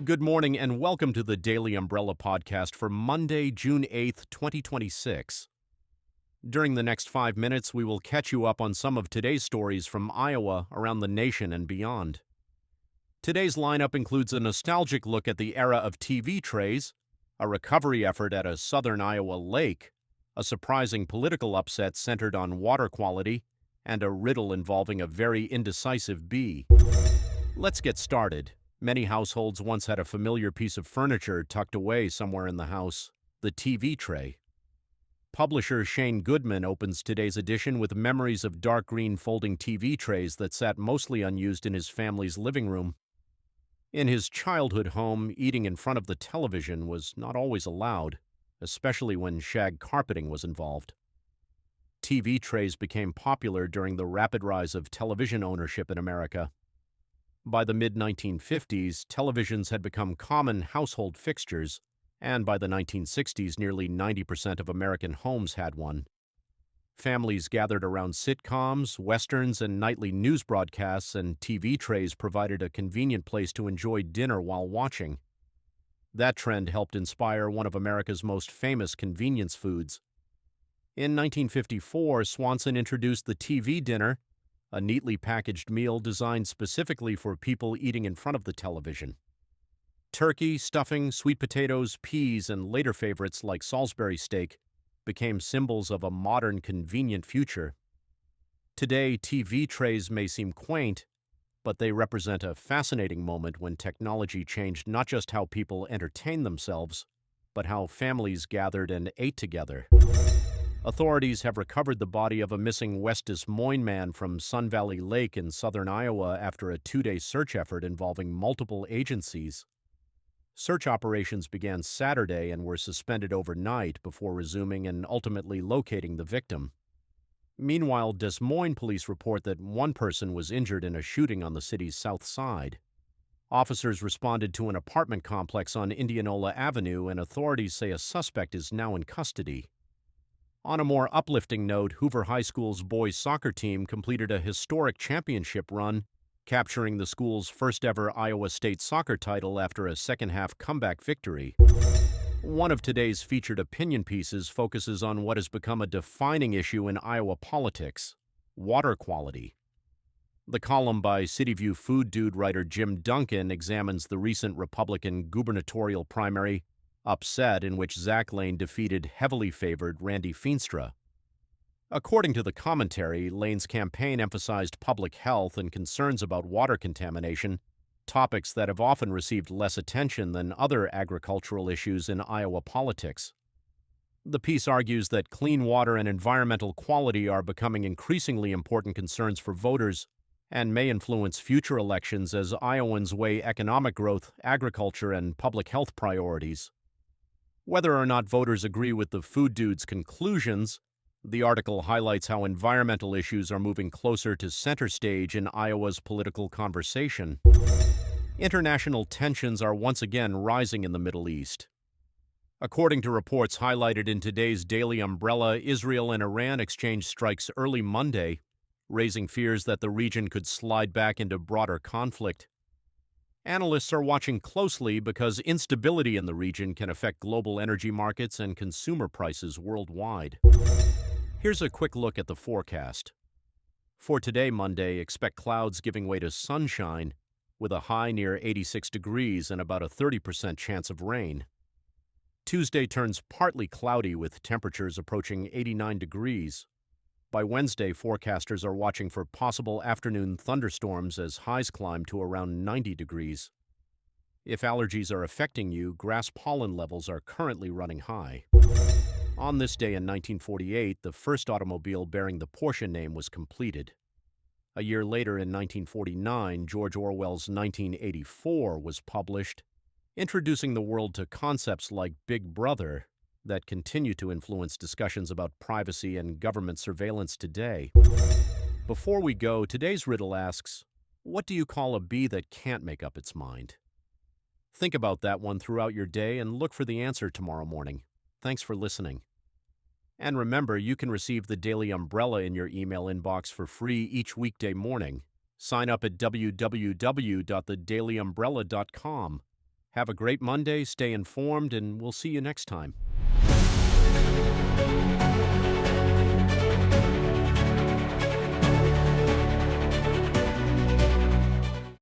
Good morning and welcome to the Daily Umbrella podcast for Monday, June 8th, 2026. During the next 5 minutes, we will catch you up on some of today's stories from Iowa, around the nation, and beyond. Today's lineup includes a nostalgic look at the era of TV trays, a recovery effort at a southern Iowa lake, a surprising political upset centered on water quality, and a riddle involving a very indecisive bee. Let's get started. Many households once had a familiar piece of furniture tucked away somewhere in the house, the TV tray. Publisher Shane Goodman opens today's edition with memories of dark green folding TV trays that sat mostly unused in his family's living room. In his childhood home, eating in front of the television was not always allowed, especially when shag carpeting was involved. TV trays became popular during the rapid rise of television ownership in America. By the mid-1950s, televisions had become common household fixtures, and by the 1960s, nearly 90% of American homes had one. Families gathered around sitcoms, westerns, and nightly news broadcasts, and TV trays provided a convenient place to enjoy dinner while watching. That trend helped inspire one of America's most famous convenience foods. In 1954, Swanson introduced the TV dinner, a neatly packaged meal designed specifically for people eating in front of the television. Turkey, stuffing, sweet potatoes, peas, and later favorites like Salisbury steak became symbols of a modern, convenient future. Today, TV trays may seem quaint, but they represent a fascinating moment when technology changed not just how people entertained themselves, but how families gathered and ate together. Authorities have recovered the body of a missing West Des Moines man from Sun Valley Lake in southern Iowa after a 2-day search effort involving multiple agencies. Search operations began Saturday and were suspended overnight before resuming and ultimately locating the victim. Meanwhile, Des Moines police report that one person was injured in a shooting on the city's south side. Officers responded to an apartment complex on Indianola Avenue, and authorities say a suspect is now in custody. On a more uplifting note, Hoover High School's boys soccer team completed a historic championship run, capturing the school's first-ever Iowa State soccer title after a second-half comeback victory. One of today's featured opinion pieces focuses on what has become a defining issue in Iowa politics: water quality. The column by CityView Food Dude writer Jim Duncan examines the recent Republican gubernatorial primary upset in which Zach Lane defeated heavily favored Randy Feenstra. According to the commentary, Lane's campaign emphasized public health and concerns about water contamination, topics that have often received less attention than other agricultural issues in Iowa politics. The piece argues that clean water and environmental quality are becoming increasingly important concerns for voters and may influence future elections as Iowans weigh economic growth, agriculture, and public health priorities. Whether or not voters agree with the Food Dude's conclusions, the article highlights how environmental issues are moving closer to center stage in Iowa's political conversation. International tensions are once again rising in the Middle East. According to reports highlighted in today's Daily Umbrella, Israel and Iran exchanged strikes early Monday, raising fears that the region could slide back into broader conflict. Analysts are watching closely because instability in the region can affect global energy markets and consumer prices worldwide. Here's a quick look at the forecast. For today, Monday, expect clouds giving way to sunshine, with a high near 86 degrees and about a 30% chance of rain. Tuesday turns partly cloudy with temperatures approaching 89 degrees. By Wednesday, forecasters are watching for possible afternoon thunderstorms as highs climb to around 90 degrees. If allergies are affecting you, grass pollen levels are currently running high. On this day in 1948, the first automobile bearing the Porsche name was completed. A year later, in 1949, George Orwell's 1984 was published, introducing the world to concepts like Big Brother that continue to influence discussions about privacy and government surveillance today. Before we go, today's riddle asks, what do you call a bee that can't make up its mind? Think about that one throughout your day and look for the answer tomorrow morning. Thanks for listening. And remember, you can receive the Daily Umbrella in your email inbox for free each weekday morning. Sign up at www.thedailyumbrella.com. Have a great Monday, stay informed, and we'll see you next time.